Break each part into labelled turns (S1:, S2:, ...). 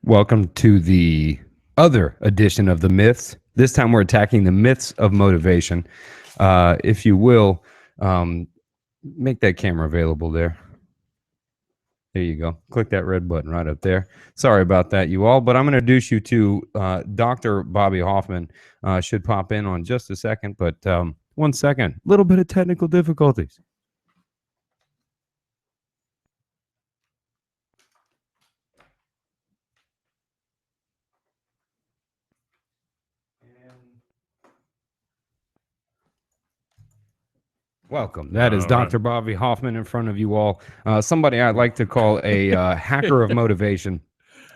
S1: Welcome to the other edition of the myths. This time we're attacking the myths of motivation. If you will, make that camera available there. There you go. Click that red button right up there. Sorry about that, you all, but I'm going to introduce you to Dr. Bobby Hoffman. Should pop in on just a second, but 1 second. Little bit of technical difficulties. Welcome. That is Dr. Bobby Hoffman in front of you all. Somebody I'd like to call a hacker of motivation.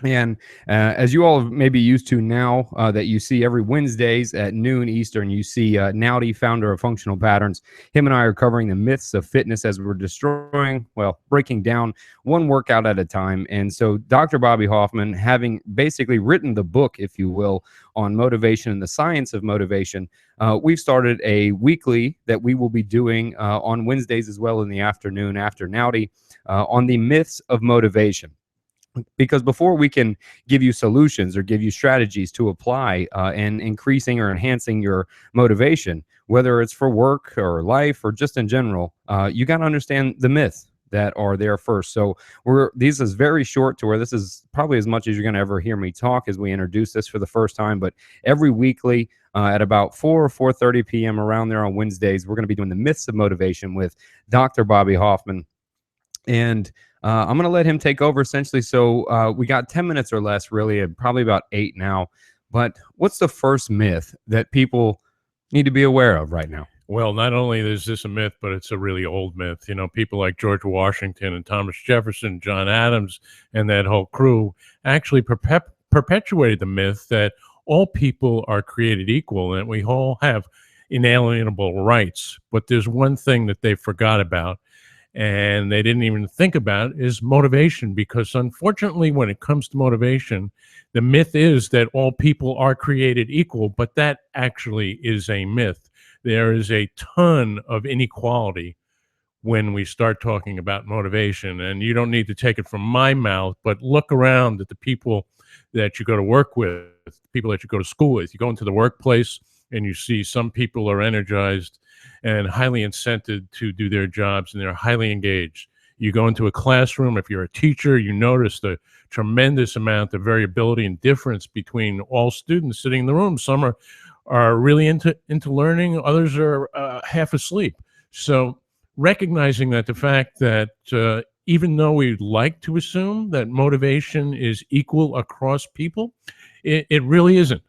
S1: And as you all may be used to now, that you see every Wednesdays at noon Eastern, you see Nowdy, founder of Functional Patterns. Him and I are covering the myths of fitness as we're breaking down one workout at a time. And so Dr. Bobby Hoffman, having basically written the book, if you will, on motivation and the science of motivation, we've started a weekly that we will be doing on Wednesdays as well in the afternoon after Nowdy on the myths of motivation. Because before we can give you solutions or give you strategies to apply and increasing or enhancing your motivation, whether it's for work or life or just in general, you got to understand the myths that are there first. So this is very short to where this is probably as much as you're going to ever hear me talk as we introduce this for the first time. But every weekly at about 4 or 4:30 p.m. around there on Wednesdays, we're going to be doing the myths of motivation with Dr. Bobby Hoffman. And I'm going to let him take over essentially. So we got 10 minutes or less, really, probably about 8 now. But what's the first myth that people need to be aware of right now?
S2: Well, not only is this a myth, but it's a really old myth. You know, people like George Washington and Thomas Jefferson, John Adams, and that whole crew actually perpetuated the myth that all people are created equal and we all have inalienable rights. But there's one thing that they forgot about, and they didn't even think about, is motivation. Because unfortunately, when it comes to motivation, the myth is that all people are created equal, but that actually is a myth. There is a ton of inequality when we start talking about motivation, and you don't need to take it from my mouth, but look around at the people that you go to work with, people that you go to school with. You go into the workplace and you see some people are energized and highly incented to do their jobs, and they're highly engaged. You go into a classroom, if you're a teacher, you notice the tremendous amount of variability and difference between all students sitting in the room. Some are really into learning, others are half asleep. So recognizing that the fact that even though we'd like to assume that motivation is equal across people, it really isn't.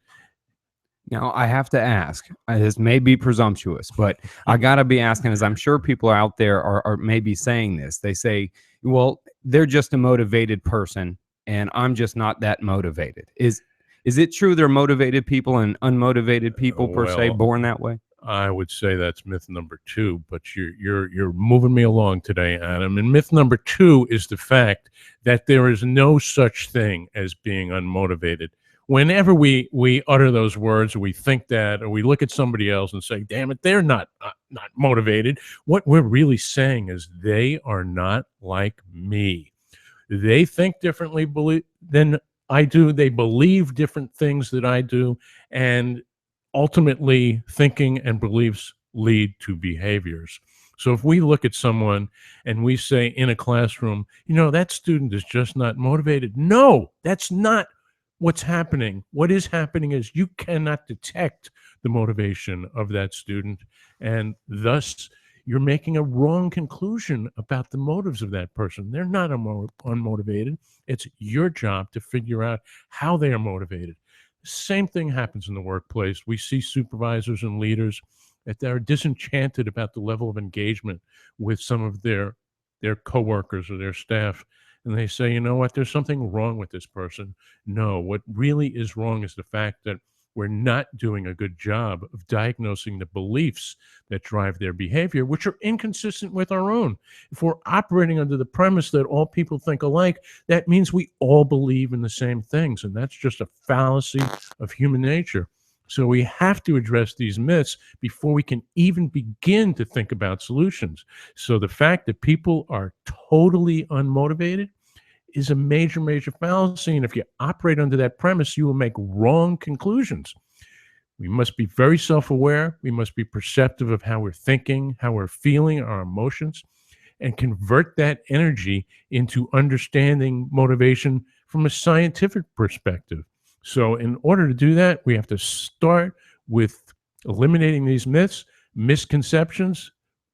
S1: Now, I have to ask, this may be presumptuous, but I got to be asking, as I'm sure people out there are maybe saying this. They say, well, they're just a motivated person and I'm just not that motivated. Is it true there are motivated people and unmotivated people per se, born that way?
S2: I would say that's myth number 2, but you're moving me along today, Adam. And myth number 2 is the fact that there is no such thing as being unmotivated. Whenever we utter those words, or we think that, or we look at somebody else and say, damn it, they're not motivated, what we're really saying is they are not like me. They think differently than I do. They believe different things that I do. And ultimately, thinking and beliefs lead to behaviors. So if we look at someone and we say in a classroom, you know, that student is just not motivated. No, that's not what's happening. What is happening is you cannot detect the motivation of that student, and thus you're making a wrong conclusion about the motives of that person. They're not unmotivated. It's your job to figure out how they are motivated. Same thing happens in the workplace. We see supervisors and leaders that are disenchanted about the level of engagement with some of their coworkers or their staff. And they say, you know what, there's something wrong with this person. No, what really is wrong is the fact that we're not doing a good job of diagnosing the beliefs that drive their behavior, which are inconsistent with our own. If we're operating under the premise that all people think alike, that means we all believe in the same things. And that's just a fallacy of human nature. So we have to address these myths before we can even begin to think about solutions. So the fact that people are totally unmotivated is a major, major fallacy. And if you operate under that premise, you will make wrong conclusions. We must be very self-aware. We must be perceptive of how we're thinking, how we're feeling, our emotions, and convert that energy into understanding motivation from a scientific perspective. So in order to do that, we have to start with eliminating these myths, misconceptions,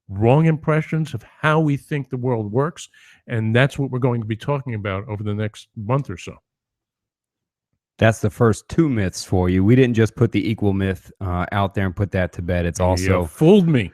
S2: wrong impressions of how we think the world works. And that's what we're going to be talking about over the next month or so.
S1: That's the first two myths for you. We didn't just put the equal myth out there and put that to bed. It's also
S2: You fooled me.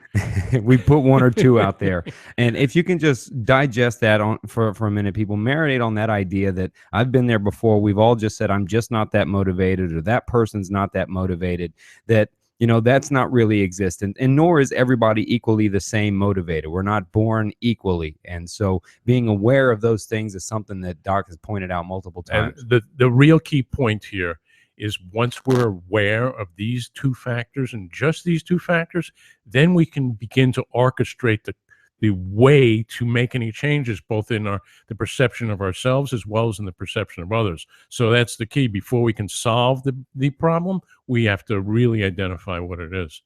S1: we put one or two out there. And if you can just digest that for a minute, people, marinate on that idea that I've been there before. We've all just said, I'm just not that motivated, or that person's not that motivated, that, you know, that's not really existent. And nor is everybody equally the same motivated. We're not born equally. And so being aware of those things is something that Doc has pointed out multiple times.
S2: And the real key point here is, once we're aware of these two factors, and just these two factors, then we can begin to orchestrate the way to make any changes, both in the perception of ourselves as well as in the perception of others. So that's the key. Before we can solve the problem, we have to really identify what it is.